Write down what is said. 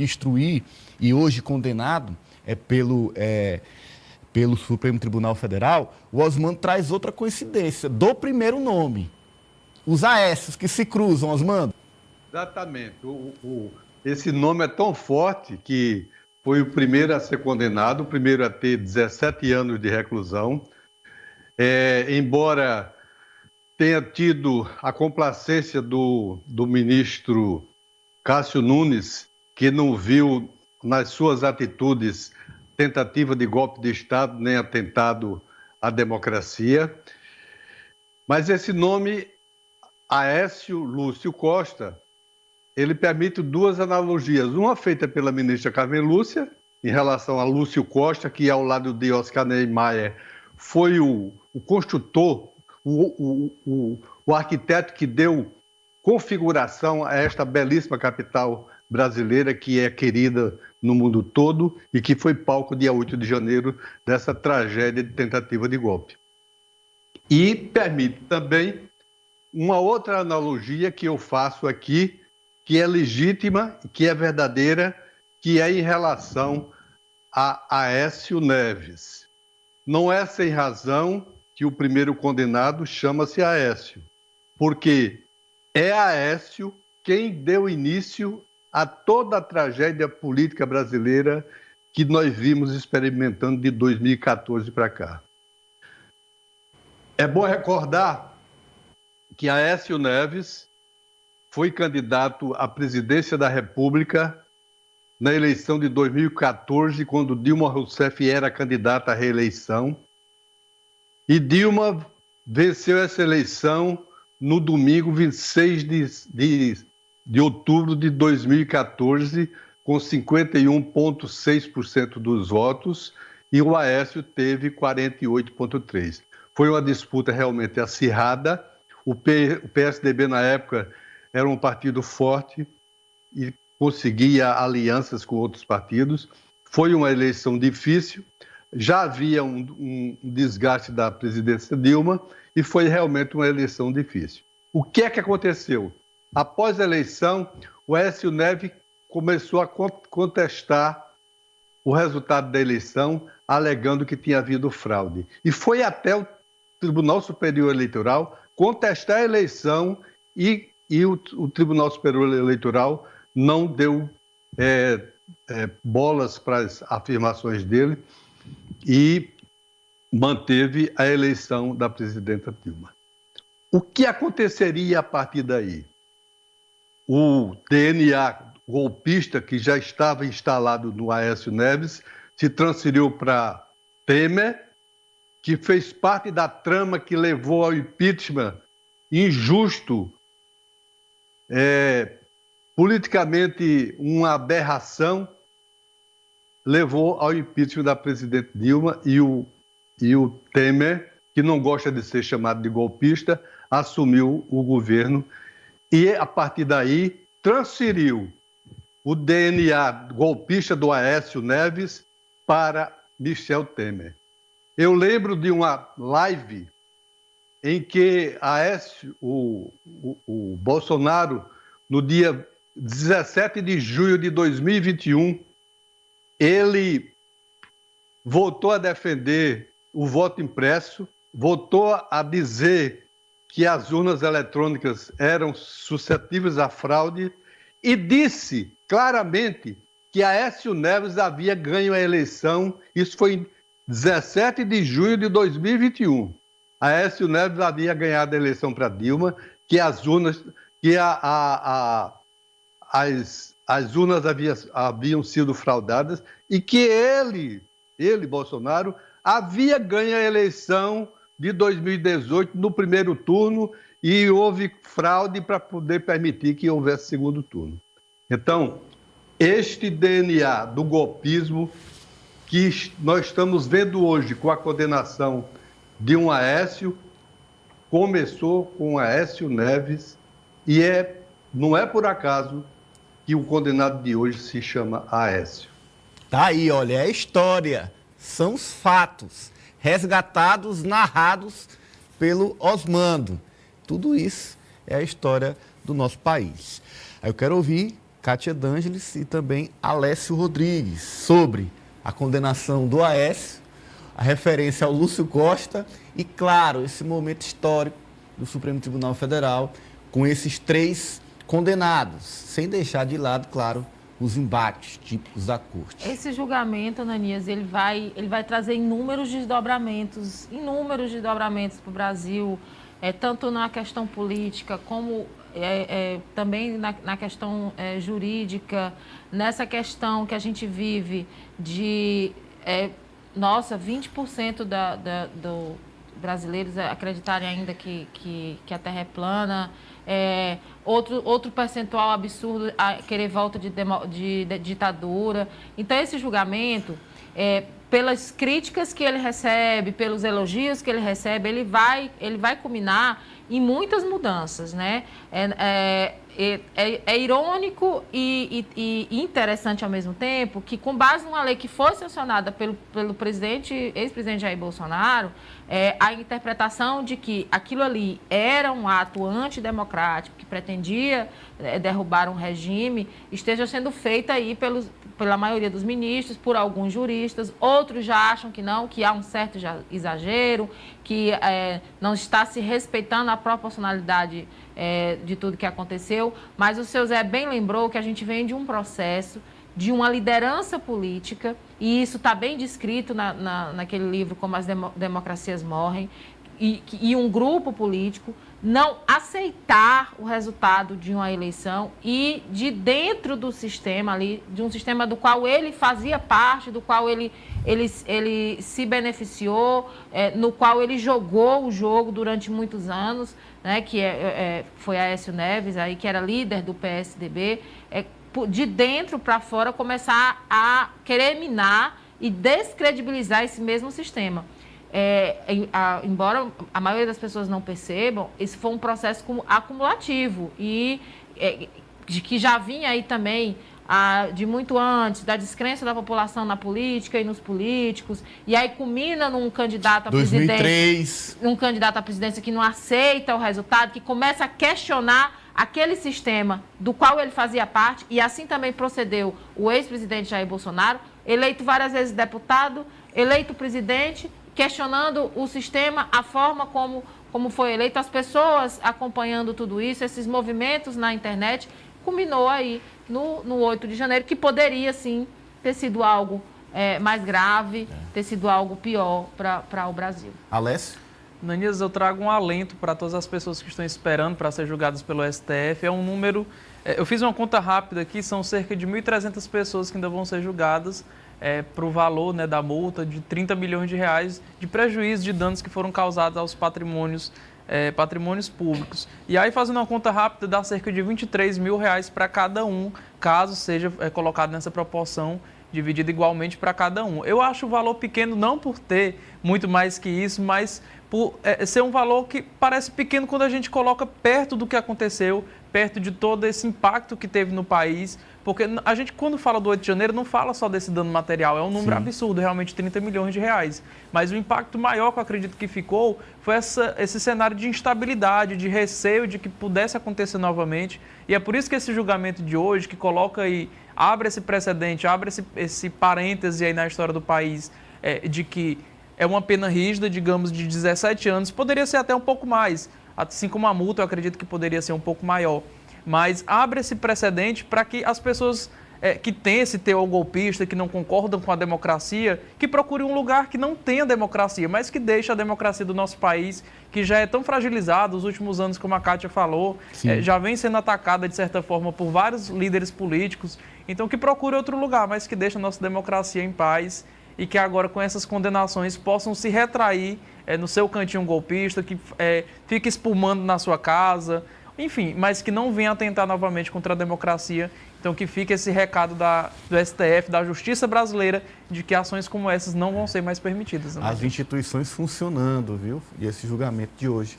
destruir e hoje condenado pelo Supremo Tribunal Federal, o Osmando traz outra coincidência, do primeiro nome. Os Aécios que se cruzam, Osmando. Exatamente. Esse nome é tão forte que foi o primeiro a ser condenado, o primeiro a ter 17 anos de reclusão. Embora tenha tido a complacência do ministro Cássio Nunes, que não viu nas suas atitudes tentativa de golpe de Estado nem atentado à democracia. Mas esse nome, Aécio Lúcio Costa, ele permite duas analogias. Uma feita pela ministra Carmen Lúcia, em relação a Lúcio Costa, que ao lado de Oscar Niemeyer foi o construtor, o arquiteto que deu configuração a esta belíssima capital brasileira, que é querida no mundo todo e que foi palco dia 8 de janeiro dessa tragédia de tentativa de golpe. E permite também uma outra analogia que eu faço aqui, que é legítima, que é verdadeira, que é em relação a Aécio Neves. Não é sem razão que o primeiro condenado chama-se Aécio, porque é Aécio quem deu início a toda a tragédia política brasileira que nós vimos experimentando de 2014 para cá. É bom recordar que Aécio Neves foi candidato à presidência da República na eleição de 2014, quando Dilma Rousseff era candidata à reeleição. E Dilma venceu essa eleição no domingo 26 de outubro de 2014, com 51,6% dos votos, e o Aécio teve 48,3%. Foi uma disputa realmente acirrada. O PSDB, na época, era um partido forte e conseguia alianças com outros partidos. Foi uma eleição difícil, já havia um desgaste da presidência Dilma e foi realmente uma eleição difícil. O que é que aconteceu? Após a eleição, o Aécio Neves começou a contestar o resultado da eleição, alegando que tinha havido fraude. E foi até o Tribunal Superior Eleitoral contestar a eleição e o Tribunal Superior Eleitoral não deu bolas para as afirmações dele e manteve a eleição da presidenta Dilma. O que aconteceria a partir daí? O DNA golpista, que já estava instalado no Aécio Neves, se transferiu para Temer, que fez parte da trama que levou ao impeachment injusto, politicamente uma aberração, levou ao impeachment da presidente Dilma e o Temer, que não gosta de ser chamado de golpista, assumiu o governo e, a partir daí, transferiu o DNA golpista do Aécio Neves para Michel Temer. Eu lembro de uma live em que o Bolsonaro, no dia 17 de junho de 2021, ele voltou a defender o voto impresso, voltou a dizer que as urnas eletrônicas eram suscetíveis à fraude e disse claramente que Aécio Neves havia ganho a eleição. Isso foi em 17 de junho de 2021. Aécio Neves havia ganhado a eleição para Dilma, que as urnas, as urnas haviam sido fraudadas e que ele, Bolsonaro, havia ganho a eleição de 2018 no primeiro turno e houve fraude para poder permitir que houvesse segundo turno. Então, este DNA do golpismo que nós estamos vendo hoje com a condenação de um Aécio, começou com Aécio Neves e não é por acaso que o condenado de hoje se chama Aécio. Tá aí, olha, é a história, são os fatos resgatados, narrados pelo Osmando. Tudo isso é a história do nosso país. Aí eu quero ouvir Kátia D'Angeles e também Alessio Rodrigues, sobre a condenação do Aécio, a referência ao Lúcio Costa e, claro, esse momento histórico do Supremo Tribunal Federal com esses 3 condenados, sem deixar de lado, claro, os embates típicos da corte. Esse julgamento, Ananias, ele vai trazer inúmeros desdobramentos para o Brasil, tanto na questão política como também na questão jurídica, nessa questão que a gente vive de, 20% do brasileiros acreditarem ainda que a Terra é plana, outro percentual absurdo a querer volta de ditadura. Então, esse julgamento, pelas críticas que ele recebe, pelos elogios que ele recebe, ele vai culminar em muitas mudanças, né? É irônico e interessante ao mesmo tempo que, com base numa lei que foi sancionada pelo ex-presidente Jair Bolsonaro, a interpretação de que aquilo ali era um ato antidemocrático, que pretendia derrubar um regime, esteja sendo feita aí pela maioria dos ministros, por alguns juristas. Outros já acham que não, que há um certo exagero, que não está se respeitando a proporcionalidade de tudo que aconteceu. Mas o seu Zé bem lembrou que a gente vem de um processo, de uma liderança política, e isso está bem descrito naquele livro Como as Democracias Morrem, e um grupo político não aceitar o resultado de uma eleição e de dentro do sistema ali, de um sistema do qual ele fazia parte, do qual ele se beneficiou, no qual ele jogou o jogo durante muitos anos, né, que foi Aécio Neves, aí, que era líder do PSDB, de dentro para fora começar a querer minar e descredibilizar esse mesmo sistema. Embora a maioria das pessoas não percebam, esse foi um processo acumulativo e de que já vinha aí também de muito antes, da descrença da população na política e nos políticos, e aí culmina num candidato à 2003. Um candidato à presidência que não aceita o resultado, que começa a questionar aquele sistema do qual ele fazia parte, e assim também procedeu o ex-presidente Jair Bolsonaro, eleito várias vezes deputado, eleito presidente, questionando o sistema, a forma como foi eleito, as pessoas acompanhando tudo isso, esses movimentos na internet, culminou aí no 8 de janeiro, que poderia, sim, ter sido algo mais grave, ter sido algo pior para o Brasil. Alessio? Ananias, eu trago um alento para todas as pessoas que estão esperando para ser julgadas pelo STF. É um número... eu fiz uma conta rápida aqui, são cerca de 1.300 pessoas que ainda vão ser julgadas para o valor, né, da multa de 30 milhões de reais de prejuízo, de danos que foram causados aos patrimônios públicos. E aí, fazendo uma conta rápida, dá cerca de 23 mil reais para cada um, caso seja colocado nessa proporção, dividida igualmente para cada um. Eu acho o valor pequeno não por ter muito mais que isso, mas por ser um valor que parece pequeno quando a gente coloca perto do que aconteceu, perto de todo esse impacto que teve no país, porque a gente, quando fala do 8 de janeiro, não fala só desse dano material, é um número absurdo, realmente 30 milhões de reais. Mas o impacto maior que eu acredito que ficou foi esse cenário de instabilidade, de receio de que pudesse acontecer novamente. E é por isso que esse julgamento de hoje, que coloca aí, abre esse precedente, abre esse parêntese aí na história do país, de que é uma pena rígida, digamos, de 17 anos, poderia ser até um pouco mais, assim como a multa eu acredito que poderia ser um pouco maior. Mas abre esse precedente para que as pessoas que têm esse teor golpista, que não concordam com a democracia, que procurem um lugar que não tenha democracia, mas que deixe a democracia do nosso país, que já é tão fragilizada nos últimos anos, como a Kátia falou, já vem sendo atacada, de certa forma, por vários líderes políticos. Então, que procure outro lugar, mas que deixe a nossa democracia em paz e que agora, com essas condenações, possam se retrair no seu cantinho golpista, que fique espumando na sua casa, enfim, mas que não venha atentar novamente contra a democracia. Então, que fique esse recado do STF, da Justiça Brasileira, de que ações como essas não vão ser mais permitidas. As instituições funcionando, viu? E esse julgamento de hoje.